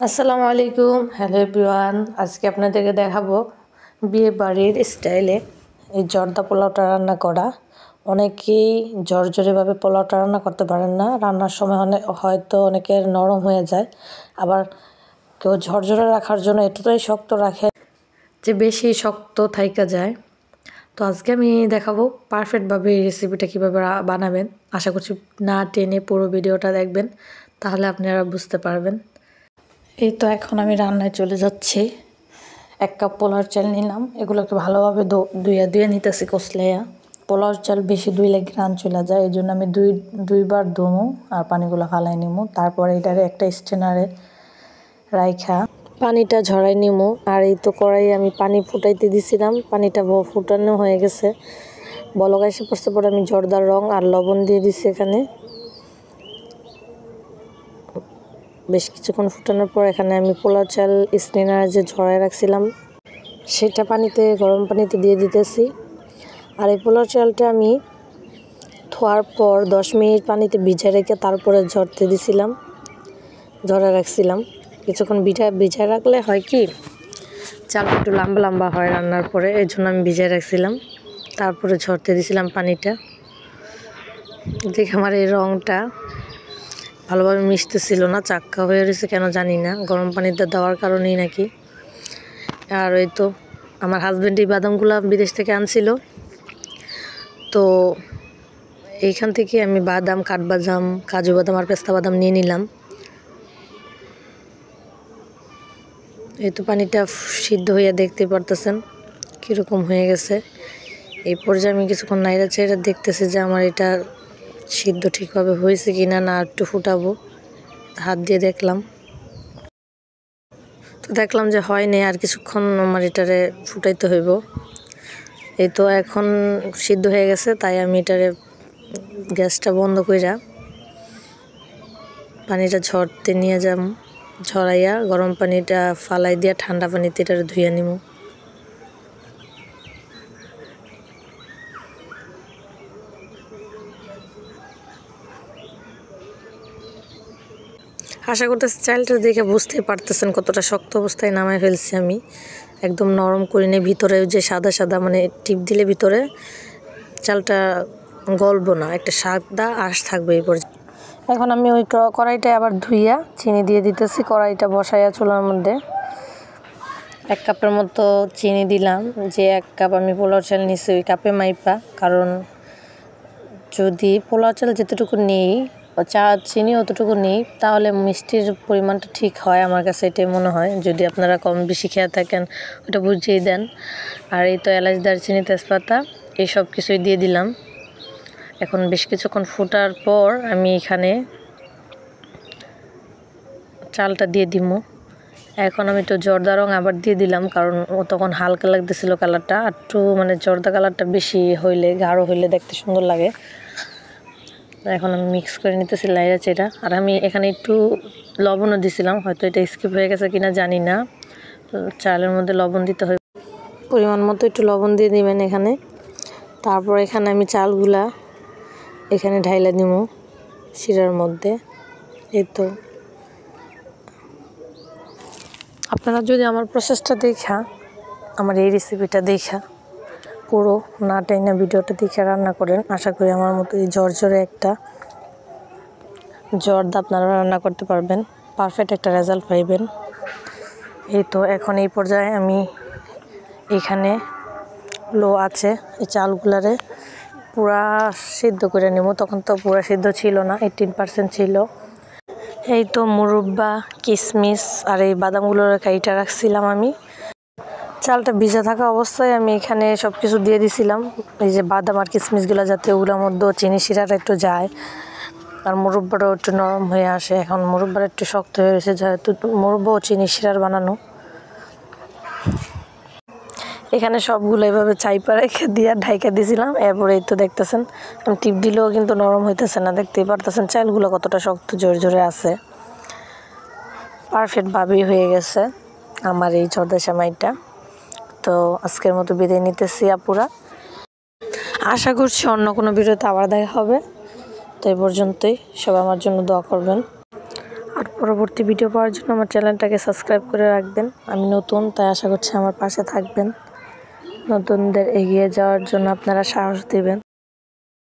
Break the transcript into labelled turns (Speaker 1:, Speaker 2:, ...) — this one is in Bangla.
Speaker 1: আসসালামু আলাইকুম। হ্যালো এভরিওয়ান, আজকে আপনাদেরকে দেখাবো বিয়ে বাড়ির স্টাইলে এই জর্দা পোলাওটা রান্না করা। অনেকেই ঝরঝরেভাবে পোলাওটা রান্না করতে পারেন না, রান্নার সময় হয়তো অনেকের নরম হয়ে যায়, আবার কেউ ঝরঝরে রাখার জন্য এতটাই শক্ত রাখে যে বেশি শক্ত থাইকা যায়। তো আজকে আমি দেখাবো পারফেক্টভাবে এই রেসিপিটা কীভাবে বানাবেন। আশা করছি না টেনে পুরো ভিডিওটা দেখবেন, তাহলে আপনারা বুঝতে পারবেন। এই তো এখন আমি রান্নায় চলে যাচ্ছি। 1 কাপ পোলাওর চাল নিলাম, এগুলোকে ভালোভাবে ধুয়ে নিতেছি কসলাইয়া। পোলাওর চাল বেশি ধুইলে ঘ্রাণ চলে যায়, এই জন্য আমি দুইবার ধুমু আর পানিগুলো ফালাই নিমু। তারপরে এটারে একটা স্ট্রেনারে রাইখা পানিটা ঝরাই নিমু। আর এই তো কড়াই আমি পানি ফুটাইতে দিছিলাম, পানিটা ফুটানো হয়ে গেছে, বলক এসে পড়ছে। পরে আমি জর্দার রং আর লবণ দিয়ে দিছি এখানে। বেশ কিছুক্ষণ ফুটানোর পর এখানে আমি পোলাও চাল স্ট্রেনারে যে ঝরাই রাখছিলাম সেটা গরম পানিতে দিয়ে দিতেছি। আর এই পোলাও চালটা আমি ধোয়ার পর 10 মিনিট পানিতে ভিজায় রেখে তারপরে ঝরাই রাখছিলাম। কিছুক্ষণ ভিজায় রাখলে হয় কি, চালটা একটু লম্বা লম্বা হয় রান্নার পরে, এই জন্য আমি ভিজায় রাখছিলাম। তারপরে ঝরতে দিছিলাম পানিটা। দেখে আমার এই রঙটা ভালোভাবে মিশতেছিল না, চাক্কা হয়ে রয়েছে কেন জানি না, গরম পানিতে দেওয়ার কারণেই নাকি। আর ওই তো আমার হাজব্যান্ড এই বাদামগুলো বিদেশ থেকে আনছিল, তো এইখান থেকে আমি বাদাম, কাঠবাদাম, কাজু বাদাম আর পেস্তা বাদাম নিয়ে নিলাম। এই তো পানিটা সিদ্ধ হইয়া দেখতে পারতেছেন কীরকম হয়ে গেছে। এই পর্যায়ে আমি কিছুক্ষণ নাইড়া চাইড়া দেখতেছি যে আমার এটা সিদ্ধ ঠিকভাবে হয়েছে কিনা, না একটু ফুটাবো। হাত দিয়ে দেখলাম, তো দেখলাম যে হয়নি, আর কিছুক্ষণ আমার এটারে ফুটাইতে হইব। এই তো এখন সিদ্ধ হয়ে গেছে, তাই আমি এটারে গ্যাসটা বন্ধ কইরা পানিটা ঝরতে নিয়ে যাম। ঝরাইয়া গরম পানিটা ফালাই দিয়া ঠান্ডা পানিতে এটারে ধুইয়া নিব। আশা করতেছি চালটা দেখে বুঝতেই পারতেছেন কতটা শক্ত অবস্থায় নামাই ফেলছি আমি। একদম নরম করিনি, ভিতরে যে সাদা সাদা মানে টিপ দিলে ভিতরে চালটা গলবো না, একটা সাদা আঁশ থাকবে এই পর্যায়ে। এখন আমি ওই কড়াইটা আবার ধুইয়া চিনি দিয়ে দিতেছি। কড়াইটা বসাইয়া চুলার মধ্যে 1 কাপের মতো চিনি দিলাম। যে 1 কাপ আমি পোলাও চাল নিছি ওই কাপে মাইপা, কারণ যদি পোলাও চাল যেতটুকু নেই চিনি অতটুকু নেই, তাহলে মিষ্টির পরিমাণটা ঠিক হয়, আমার কাছে এটাই মনে হয়। যদি আপনারা কম বেশি খেয়ে থাকেন ওটা বুঝিয়ে দেন। আর এই তো এলাচ, দারচিনি, তেজপাতা এই সব কিছুই দিয়ে দিলাম। এখন বেশ কিছুক্ষণ ফোটার পর আমি এখানে চালটা দিয়ে দিব। এখন আমি একটু জর্দা রং আবার দিয়ে দিলাম, কারণ ও তখন হালকা লাগতেছিল কালারটা। একটু মানে জর্দা কালারটা বেশি হইলে, গাঢ় হইলে দেখতে সুন্দর লাগে। এখন আমি মিক্স করে নিতেছি লাইরা চেরা। আর আমি এখানে একটু লবণও দিছিলাম, হয়তো এটা স্কিপ হয়ে গেছে কিনা জানি না। চালের মধ্যে লবণ দিতে হয়, পরিমাণ মতো একটু লবণ দিয়ে দিবেন এখানে। তারপর এখানে আমি চালগুলা এখানে ঢাইলা দিব শিরার মধ্যে। এই তো আপনারা যদি আমার প্রসেসটা দেখা, আমার এই রেসিপিটা দেখা পুরো না টেনে ভিডিওটা দেখে রান্না করেন, আশা করি আমার মতো এই ঝরঝরে একটা জর্দা আপনারা রান্না করতে পারবেন, পারফেক্ট একটা রেজাল্ট পাইবেন। এই তো এখন এই পর্যায়ে আমি এখানে লো আছে এই চালগুলারে পুরা সিদ্ধ করে নেব। তখন তো পুরা সিদ্ধ ছিল না, 18% ছিল। এই তো মুরব্বা, কিশমিশ আর এই বাদামগুলোর কাইটা রাখছিলাম আমি। চালটা ভিজা থাকা অবস্থায় আমি এখানে সব কিছু দিয়ে দিছিলাম, এই যে বাদাম আর কিশমিশগুলো, যাতে ওগুলোর মধ্যে চিনি শিরাটা একটু যায় আর মুরব্বাটাও একটু নরম হয়ে আসে। এখন মুরব্বাটা একটু শক্ত হয়ে গেছে, যেহেতু মুরব্বা ও চিনি শিরার বানানো। এখানে সবগুলো এভাবে চাইপা রেখে দিয়ে ঢাইকা দিয়েছিলাম। এরপরে এই তো দেখতেছেন আমি টিপ দিলেও কিন্তু নরম হইতেছে না, দেখতেই পারতেছেন চালগুলো কতটা শক্ত জোরে আছে। পারফেক্টভাবেই হয়ে গেছে আমার এই জর্দা সেমাইটা। তো আজকের মতো বিদায় নিতেছি আপুরা, আশা করছি অন্য কোনো ভিডিওতে আবার দেখা হবে। তো এই পর্যন্তই, সবাই আমার জন্য দোয়া করবেন। আর পরবর্তী ভিডিও পাওয়ার জন্য আমার চ্যানেলটাকে সাবস্ক্রাইব করে রাখবেন। আমি নতুন, তাই আশা করছি আমার পাশে থাকবেন। নতুনদের এগিয়ে যাওয়ার জন্য আপনারা সাহস দেবেন।